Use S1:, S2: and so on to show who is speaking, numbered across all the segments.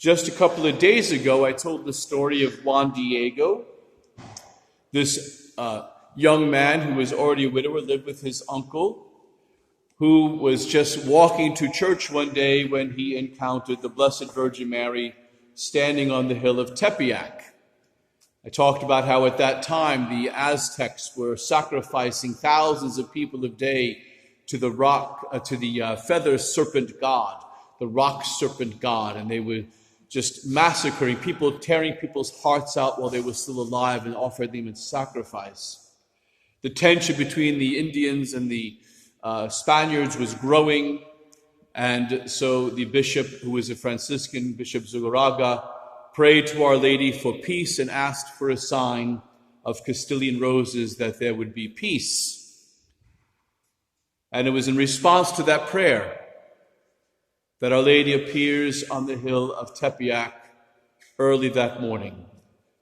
S1: Just a couple of days ago, I told the story of Juan Diego, this young man who was already a widower, lived with his uncle, who was just walking to church one day when he encountered the Blessed Virgin Mary standing on the hill of Tepeyac. I talked about how at that time the Aztecs were sacrificing thousands of people a day to the feather serpent god, the rock serpent god, and they were just massacring people, tearing people's hearts out while they were still alive and offering them in sacrifice. The tension between the Indians and the Spaniards was growing, and so the bishop, who was a Franciscan, Bishop Zugarraga, prayed to Our Lady for peace and asked for a sign of Castilian roses that there would be peace. And it was in response to that prayer that Our Lady appears on the hill of Tepeyac early that morning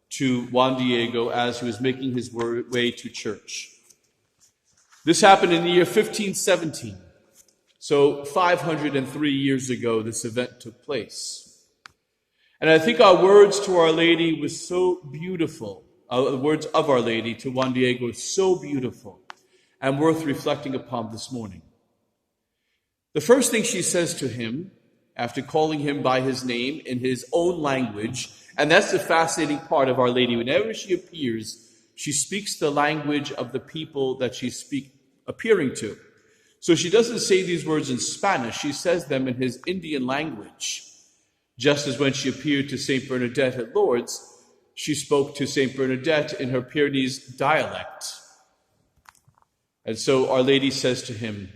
S1: to Juan Diego as he was making his way to church. This happened in the year 1517. So 503 years ago, this event took place. And I think our words to Our Lady was so beautiful. The words of Our Lady to Juan Diego was so beautiful and worth reflecting upon this morning. The first thing she says to him, after calling him by his name in his own language, and that's the fascinating part of Our Lady. Whenever she appears, she speaks the language of the people that she's appearing to. So she doesn't say these words in Spanish, she says them in his Indian language. Just as when she appeared to St. Bernadette at Lourdes, she spoke to St. Bernadette in her Pyrenees dialect. And so Our Lady says to him,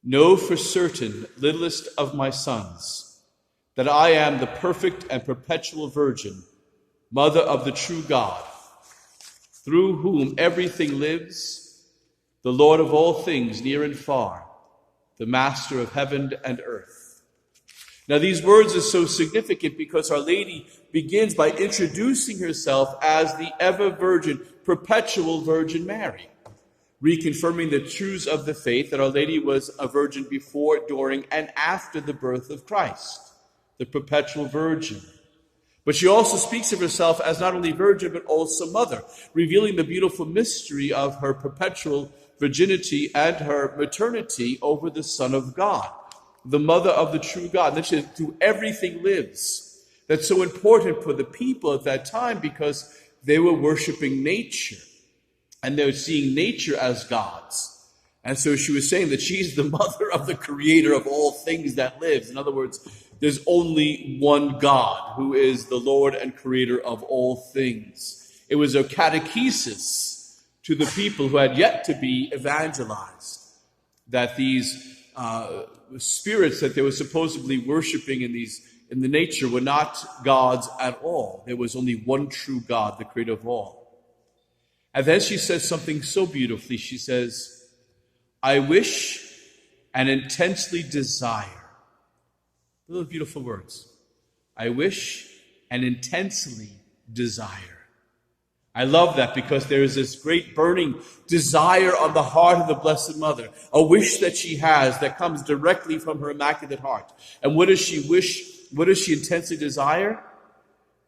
S1: "Know for certain, littlest of my sons, that I am the perfect and perpetual Virgin, Mother of the true God, through whom everything lives, the Lord of all things near and far, the Master of heaven and earth." Now these words are so significant because Our Lady begins by introducing herself as the ever-Virgin, perpetual Virgin Mary, reconfirming the truths of the faith that Our Lady was a virgin before, during, and after the birth of Christ, the perpetual Virgin. But she also speaks of herself as not only Virgin, but also Mother, revealing the beautiful mystery of her perpetual virginity and her maternity over the Son of God, the Mother of the true God. And that she, through everything lives. That's so important for the people at that time because they were worshiping nature. And they're seeing nature as gods. And so she was saying that she's the mother of the creator of all things that lives. In other words, there's only one God who is the Lord and creator of all things. It was a catechesis to the people who had yet to be evangelized, that these spirits that they were supposedly worshiping in the nature were not gods at all. There was only one true God, the creator of all. And then she says something so beautifully. She says, "I wish and intensely desire." Those are beautiful words. I wish and intensely desire. I love that because there is this great burning desire on the heart of the Blessed Mother, a wish that she has that comes directly from her Immaculate Heart. And what does she wish? What does she intensely desire?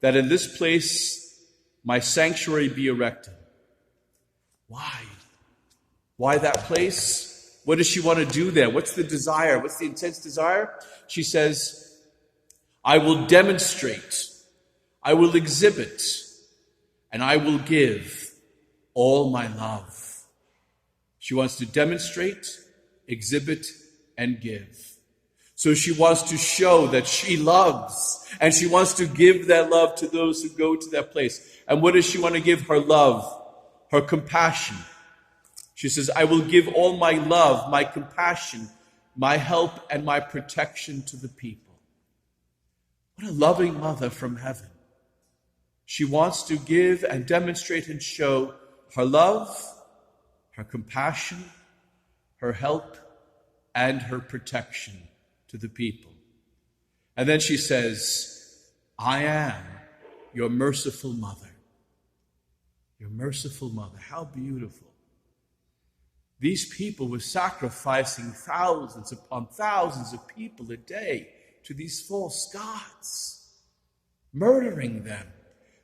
S1: That in this place my sanctuary be erected. Why? Why that place? What does she want to do there? What's the desire? What's the intense desire? She says, "I will demonstrate, I will exhibit, and I will give all my love." She wants to demonstrate, exhibit, and give. So she wants to show that she loves, and she wants to give that love to those who go to that place. And what does she want to give? Her love. Her compassion. She says, "I will give all my love, my compassion, my help, and my protection to the people." What a loving mother from heaven. She wants to give and demonstrate and show her love, her compassion, her help, and her protection to the people. And then she says, "I am your merciful mother." Your merciful mother. How beautiful. These people were sacrificing thousands upon thousands of people a day to these false gods. murdering them,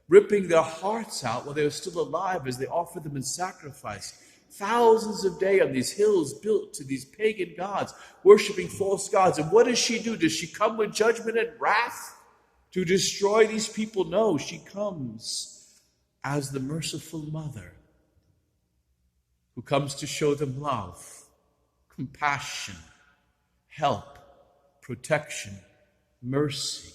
S1: ripping their hearts out while they were still alive as they offered them in sacrifice. Thousands of days on these hills built to these pagan gods, worshiping false gods. And what does she do? Does she come with judgment and wrath to destroy these people? No, she comes as the merciful mother who comes to show them love, compassion, help, protection, mercy.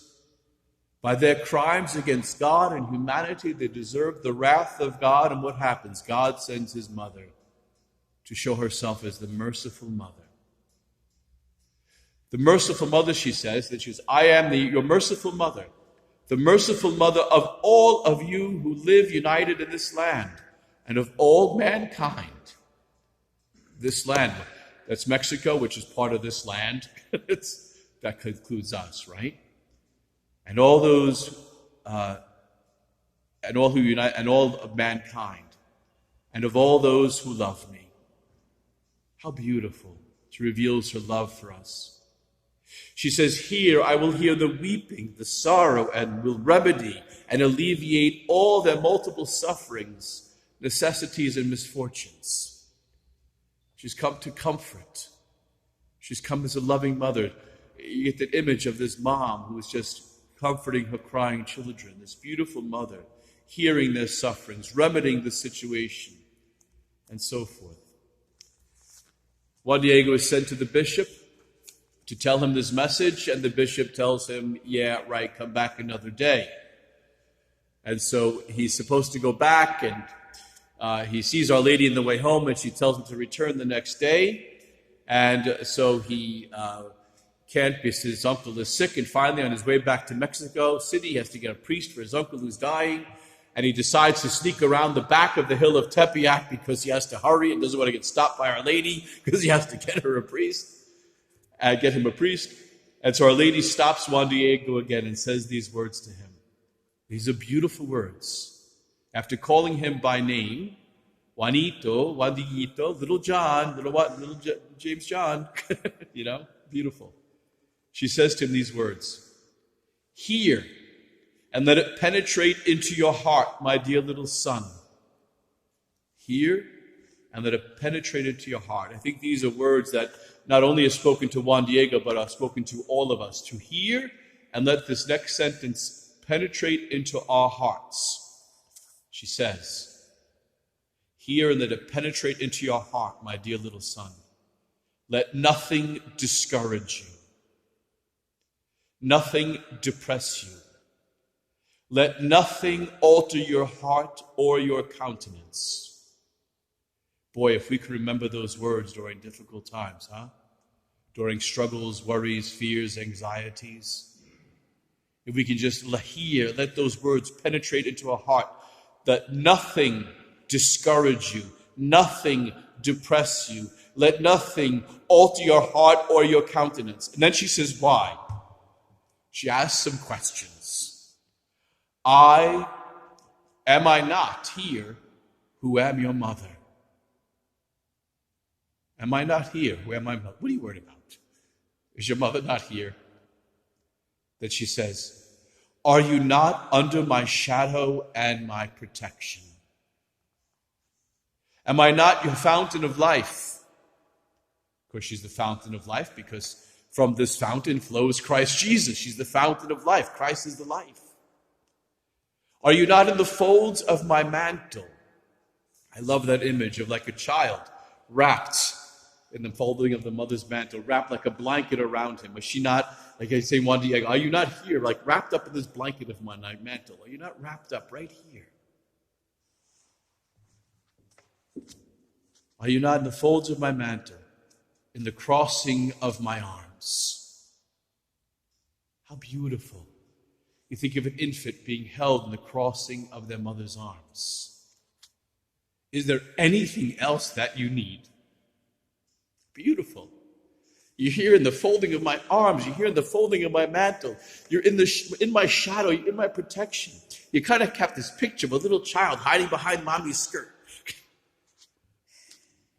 S1: By their crimes against God and humanity, they deserve the wrath of God. And what happens? God sends his mother to show herself as the merciful mother. The merciful mother, she says, that she's, I am your merciful mother, the merciful mother of all of you who live united in this land and of all mankind. This land, that's Mexico, which is part of this land. That concludes us, right? And all those, and all who unite, and all of mankind, and of all those who love me. How beautiful. She reveals her love for us. She says, here I will hear the weeping, the sorrow, and will remedy and alleviate all their multiple sufferings, necessities, and misfortunes. She's come to comfort. She's come as a loving mother. You get that image of this mom who is just comforting her crying children, this beautiful mother, hearing their sufferings, remedying the situation, and so forth. Juan Diego is sent to the bishop to tell him this message, and the bishop tells him, yeah, right, come back another day. And so he's supposed to go back, and he sees Our Lady in the way home, and she tells him to return the next day. And so he can't because his uncle is sick, and finally on his way back to Mexico City, he has to get a priest for his uncle who's dying, and he decides to sneak around the back of the hill of Tepeyac because he has to hurry and doesn't want to get stopped by Our Lady because he has to get him a priest. And so Our Lady stops Juan Diego again and says these words to him. These are beautiful words. After calling him by name, Juanito, Juan Dieguito, little John, little James John, beautiful. She says to him these words, hear and let it penetrate into your heart, my dear little son. Hear and let it penetrate into your heart. I think these are words that not only are spoken to Juan Diego, but are spoken to all of us. To hear and let this next sentence penetrate into our hearts. She says, hear and let it penetrate into your heart, my dear little son. Let nothing discourage you. Nothing depress you. Let nothing alter your heart or your countenance. Boy, if we could remember those words during difficult times, during struggles, worries, fears, anxieties. If we can just let those words penetrate into our heart, that nothing discourage you, nothing depress you, let nothing alter your heart or your countenance. And then she says, why? She asks some questions. Am I not here who am your mother? Am I not here who am my mother? What are you worried about? Is your mother not here? That she says, are you not under my shadow and my protection? Am I not your fountain of life? Of course, she's the fountain of life because from this fountain flows Christ Jesus. She's the fountain of life. Christ is the life. Are you not in the folds of my mantle? I love that image of like a child wrapped in the folding of the mother's mantle, wrapped like a blanket around him. Was she not, like I say one day, are you not here, like wrapped up in this blanket of my mantle? Are you not wrapped up right here? Are you not in the folds of my mantle, in the crossing of my arms? How beautiful. You think of an infant being held in the crossing of their mother's arms. Is there anything else that you need? Beautiful. You're here in the folding of my arms. You're here in the folding of my mantle. You're in my shadow. You're in my protection. You kind of kept this picture of a little child hiding behind mommy's skirt.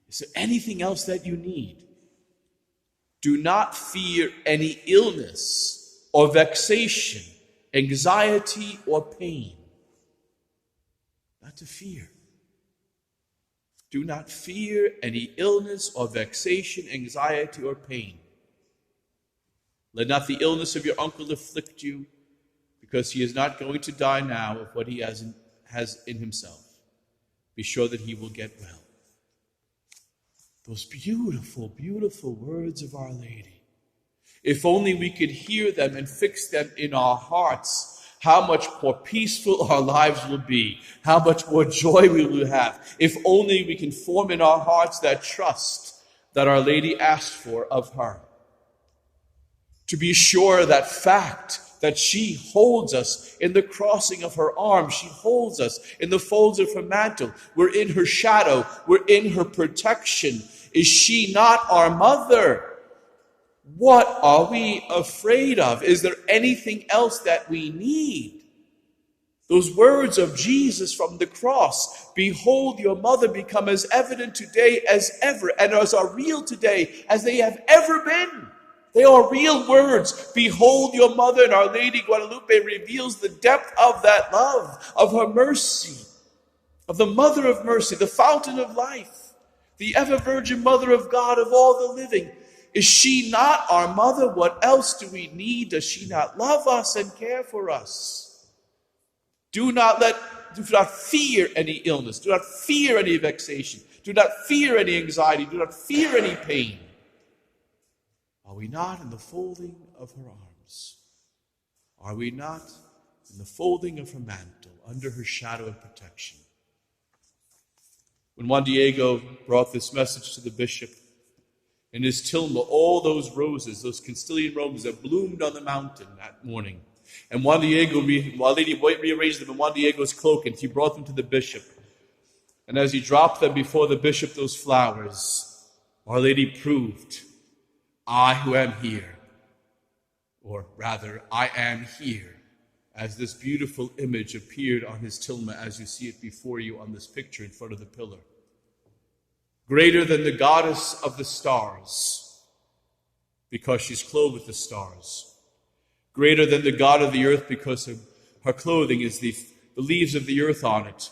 S1: Is there anything else that you need? Do not fear any illness or vexation, anxiety, or pain. Not to fear. Do not fear any illness or vexation, anxiety, or pain. Let not the illness of your uncle afflict you, because he is not going to die now of what he has in himself. Be sure that he will get well. Those beautiful, beautiful words of Our Lady. If only we could hear them and fix them in our hearts, how much more peaceful our lives will be, how much more joy we will have. If only we can form in our hearts that trust that Our Lady asked for of her. To be sure that fact that she holds us in the crossing of her arm. She holds us in the folds of her mantle. We're in her shadow. We're in her protection. Is she not our mother? What are we afraid of? Is there anything else that we need? Those words of Jesus from the cross, behold your mother, become as evident today as ever, and as are real today as they have ever been. They are real words. Behold your mother, and Our Lady Guadalupe reveals the depth of that love, of her mercy, of the Mother of Mercy, the fountain of life, the ever-Virgin Mother of God, of all the living. Is she not our mother? What else do we need? Does she not love us and care for us? Do not fear any illness. Do not fear any vexation. Do not fear any anxiety. Do not fear any pain. Are we not in the folding of her arms? Are we not in the folding of her mantle, under her shadow and protection? When Juan Diego brought this message to the bishop, in his tilma, all those roses, those Castilian roses that bloomed on the mountain that morning, and Juan Lady rearranged them in Juan Diego's cloak, and he brought them to the bishop. And as he dropped them before the bishop, those flowers, Our Lady proved, I who am here, or rather, I am here, as this beautiful image appeared on his tilma as you see it before you on this picture in front of the pillar. Greater than the goddess of the stars, because she's clothed with the stars. Greater than the god of the earth, because her clothing is the leaves of the earth on it.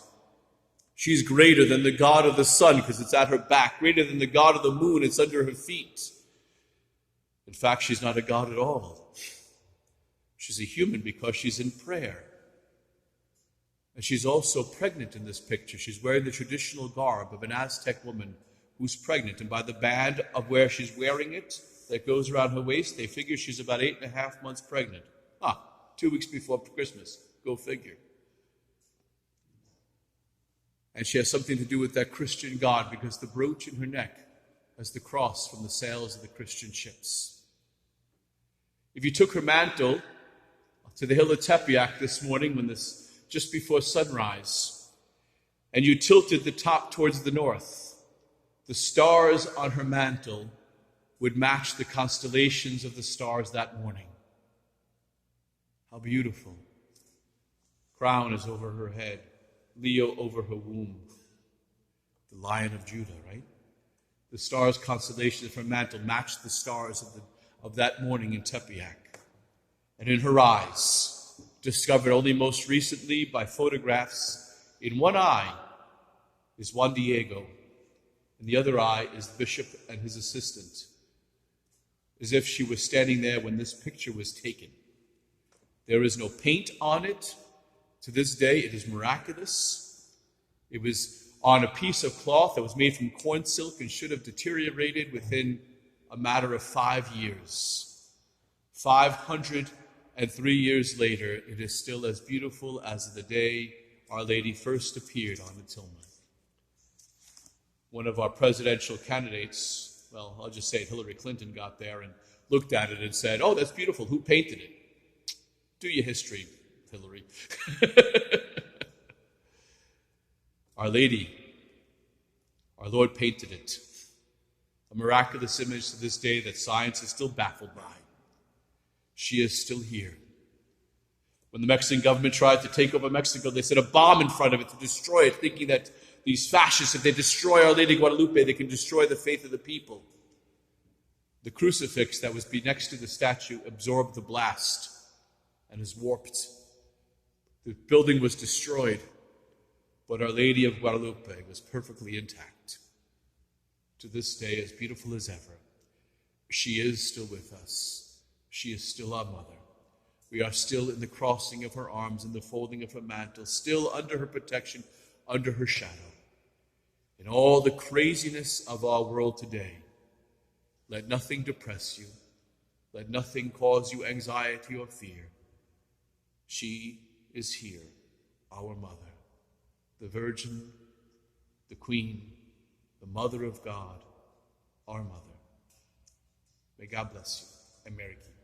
S1: She's greater than the god of the sun, because it's at her back. Greater than the god of the moon, it's under her feet. In fact, she's not a god at all. She's a human because she's in prayer. And she's also pregnant in this picture. She's wearing the traditional garb of an Aztec woman who's pregnant. And by the band of where she's wearing it that goes around her waist, they figure she's about 8.5 months pregnant. 2 weeks before Christmas. Go figure. And she has something to do with that Christian God, because the brooch in her neck has the cross from the sails of the Christian ships. If you took her mantle to the hill of Tepeyac this morning, just before sunrise, and you tilted the top towards the north, the stars on her mantle would match the constellations of the stars that morning. How beautiful. Crown is over her head, Leo over her womb, the Lion of Judah, right? The stars' constellations of her mantle match the stars of that morning in Tepeyac. And in her eyes, discovered only most recently by photographs, in one eye is Juan Diego, and the other eye is the bishop and his assistant, as if she was standing there when this picture was taken. There is no paint on it. To this day, it is miraculous. It was on a piece of cloth that was made from corn silk and should have deteriorated within a matter of 5 years. 503 years later, it is still as beautiful as the day Our Lady first appeared on the tilma. One of our presidential candidates, well, I'll just say it, Hillary Clinton, got there and looked at it and said, "Oh, that's beautiful. Who painted it?" Do your history, Hillary. Our Lady, our Lord painted it. A miraculous image to this day that science is still baffled by. She is still here. When the Mexican government tried to take over Mexico, they set a bomb in front of it to destroy it, thinking that these fascists, if they destroy Our Lady Guadalupe, they can destroy the faith of the people. The crucifix that was next to the statue absorbed the blast, and is warped. The building was destroyed, but Our Lady of Guadalupe was perfectly intact. To this day, as beautiful as ever, she is still with us. She is still our mother. We are still in the crossing of her arms, in the folding of her mantle, still under her protection, under her shadow. In all the craziness of our world today, let nothing depress you. Let nothing cause you anxiety or fear. She is here, our mother, the Virgin, the Queen, the Mother of God, our mother. May God bless you, and Mary keep you.